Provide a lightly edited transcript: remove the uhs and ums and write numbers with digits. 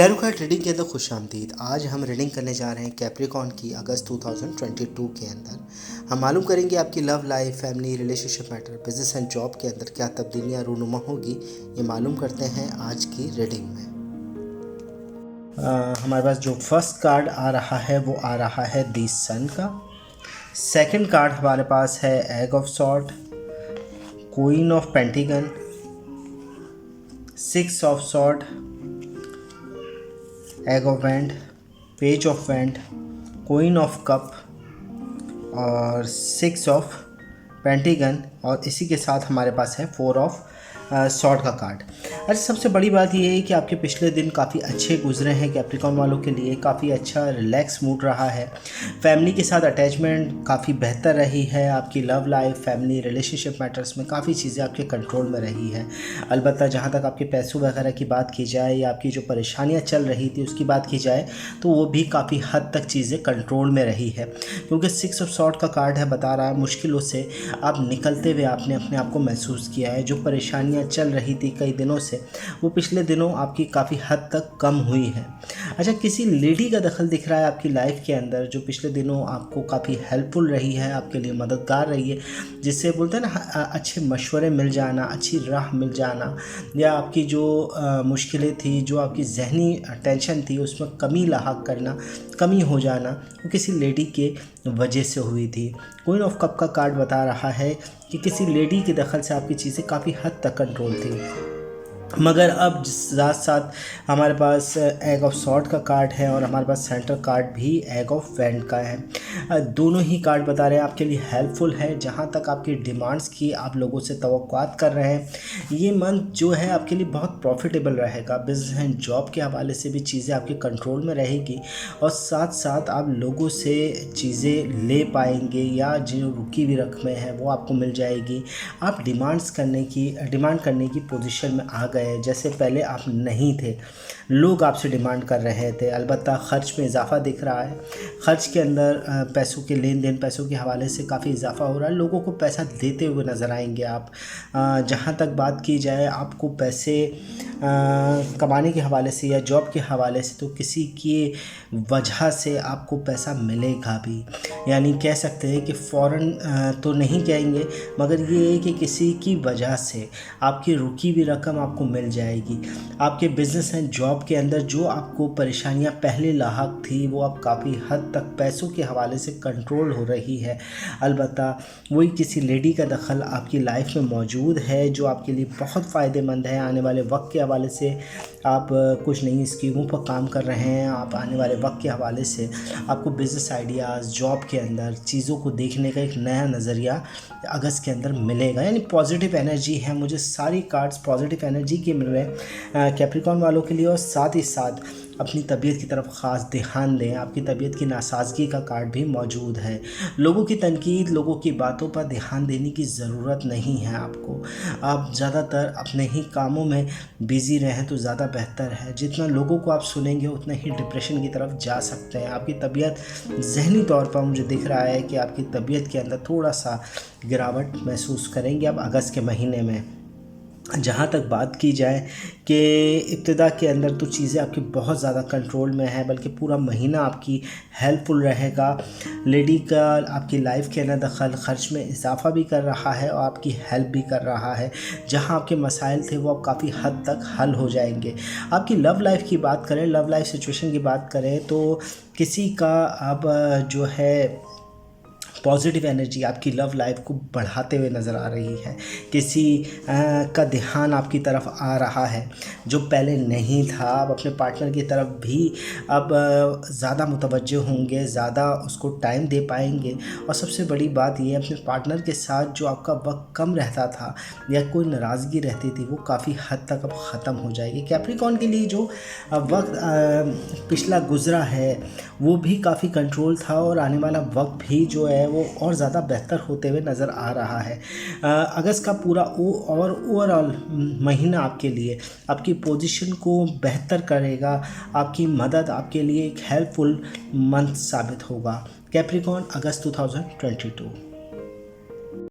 Tarot card reading के अंदर खुशामदीद। आज हम रीडिंग करने जा रहे हैं कैप्रिकॉर्न की अगस्त 2022 के अंदर। हम मालूम करेंगे आपकी love life, family, relationship matter, business and job के अंदर क्या तब्दीलियाँ रूनुमा होगी, ये मालूम करते हैं आज की रीडिंग में। हमारे पास जो फर्स्ट कार्ड आ रहा है वो आ रहा है दी सन का। सेकंड कार्ड हमारे पास है ace of sword, queen of pentacles, six of sword, ace of wand, page of wand, queen of cup और सिक्स ऑफ पेंटिगन, और इसी के साथ हमारे पास है फोर ऑफ सॉर्ड का कार्ड। अच्छा, सबसे बड़ी बात ये है कि आपके पिछले दिन काफ़ी अच्छे गुजरे हैं कैप्रिकॉर्न वालों के लिए। काफ़ी अच्छा रिलैक्स मूड रहा है। फैमिली के साथ अटैचमेंट काफ़ी बेहतर रही है। आपकी love life, family, relationship matters में काफ़ी चीज़ें आपके कंट्रोल में रही है। अलबत्ता जहाँ तक आपके पैसों वगैरह की बात की जाए या आपकी जो परेशानियाँ चल रही थी उसकी बात की जाए तो वो भी काफ़ी हद तक चीज़ें कंट्रोल में रही है, क्योंकि सिक्स ऑफ सॉर्ड का कार्ड है, बता रहा है मुश्किलों से आप निकलते हुए आपने अपने आप को महसूस किया है। जो परेशानियाँ चल रही थी कई दिनों से वो पिछले दिनों आपकी काफ़ी हद तक कम हुई है। अच्छा, किसी लेडी का दखल दिख रहा है आपकी लाइफ के अंदर जो पिछले दिनों आपको काफ़ी हेल्पफुल रही है, आपके लिए मददगार रही है, जिससे बोलते हैं ना अच्छे मशवरे मिल जाना, अच्छी राह मिल जाना, या आपकी जो मुश्किलें थी, जो आपकी जहनी टेंशन थी उसमें कमी लाहक करना, कमी हो जाना, वो किसी लेडी के वजह से हुई थी। क्वीन ऑफ कप का कार्ड बता रहा है कि किसी लेडी के दखल से आपकी चीज़ें काफ़ी हद तक कंट्रोल थी, मगर अब साथ साथ हमारे पास एग ऑफ सॉर्ड का कार्ड है और हमारे पास सेंटर कार्ड भी एग ऑफ वैंड का है। दोनों ही कार्ड बता रहे हैं आपके लिए हेल्पफुल है। जहां तक आपकी डिमांड्स की आप लोगों से तवक्कुआत कर रहे हैं, ये मंथ जो है आपके लिए बहुत प्रॉफिटेबल रहेगा। बिजनेस एंड जॉब के हवाले से भी चीज़ें आपके कंट्रोल में रहेगी और साथ साथ आप लोगों से चीज़ें ले पाएंगे या जो रुकी हुई रकमें हैं वो आपको मिल जाएगी। आप डिमांड करने की पोजीशन में आ गए जैसे पहले आप नहीं थे। लोग आपसे डिमांड कर रहे थे। अलबत्ता ख़र्च में इजाफा दिख रहा है। ख़र्च के अंदर पैसों के लेन देन, पैसों के हवाले से काफ़ी इजाफा हो रहा है। लोगों को पैसा देते हुए नज़र आएंगे आप। जहाँ तक बात की जाए आपको पैसे कमाने के हवाले से या जॉब के हवाले से, तो किसी की वजह से आपको पैसा मिलेगा भी। यानी कह सकते हैं कि फ़ौरन तो नहीं कहेंगे, मगर ये है कि किसी की वजह से आपकी रुकी हुई रकम आपको मिल जाएगी। आपके बिज़नेस एंड जॉब के अंदर जो आपको परेशानियां पहले लाहक थी वो अब काफ़ी हद तक पैसों के हवाले से कंट्रोल हो रही है। अलबत्ता वही किसी लेडी का दखल आपकी लाइफ में मौजूद है जो आपके लिए बहुत फ़ायदेमंद है। आने वाले वक्त के हवाले से आप कुछ नई स्कीमों पर काम कर रहे हैं। आप आने वाले वक्त के हवाले से आपको बिज़नेस आइडियाज़, जॉब के अंदर चीज़ों को देखने का एक नया नज़रिया अगस्त के अंदर मिलेगा। यानी पॉजिटिव एनर्जी है। मुझे सारी कार्ड्स पॉजिटिव एनर्जी के मिल रहे हैं कैप्रिकॉर्न वालों के लिए। और साथ ही साथ अपनी तबीयत की तरफ ख़ास ध्यान दें। आपकी तबीयत की नासाजगी का कार्ड भी मौजूद है। लोगों की तनकीद, लोगों की बातों पर ध्यान देने की ज़रूरत नहीं है आपको। आप ज़्यादातर अपने ही कामों में बिज़ी रहें तो ज़्यादा बेहतर है। जितना लोगों को आप सुनेंगे उतना ही डिप्रेशन की तरफ जा सकते हैं। आपकी तबीयत ज़हनी तौर पर मुझे दिख रहा है कि आपकी तबीयत के अंदर थोड़ा सा गिरावट महसूस करेंगे आप अगस्त के महीने में। जहाँ तक बात की जाए कि इब्तिदा के अंदर तो चीज़ें आपकी बहुत ज़्यादा कंट्रोल में है, बल्कि पूरा महीना आपकी हेल्पफुल रहेगा। लेडी का आपकी लाइफ के अंदर दखल ख़र्च में इजाफा भी कर रहा है और आपकी हेल्प भी कर रहा है। जहाँ आपके मसाइल थे वो अब काफ़ी हद तक हल हो जाएंगे। आपकी लव लाइफ की बात करें, लव लाइफ सिचुएशन की बात करें तो किसी का अब जो है पॉजिटिव एनर्जी आपकी लव लाइफ को बढ़ाते हुए नज़र आ रही है। किसी का ध्यान आपकी तरफ आ रहा है जो पहले नहीं था। आप अपने पार्टनर की तरफ भी अब ज़्यादा मुतवज्जो होंगे, ज़्यादा उसको टाइम दे पाएंगे। और सबसे बड़ी बात ये है, अपने पार्टनर के साथ जो आपका वक्त कम रहता था या कोई नाराज़गी रहती थी वो काफ़ी हद तक अब ख़त्म हो जाएगी। कैप्रिकॉर्न के लिए जो वक्त पिछला गुज़रा है वो भी काफ़ी कंट्रोल था और आने वाला वक्त भी जो है वो और ज़्यादा बेहतर होते हुए नज़र आ रहा है। अगस्त का पूरा ओवरऑल महीना आपके लिए आपकी पोजीशन को बेहतर करेगा। आपकी मदद आपके लिए एक हेल्पफुल मंथ साबित होगा। कैप्रिकॉर्न अगस्त 2022।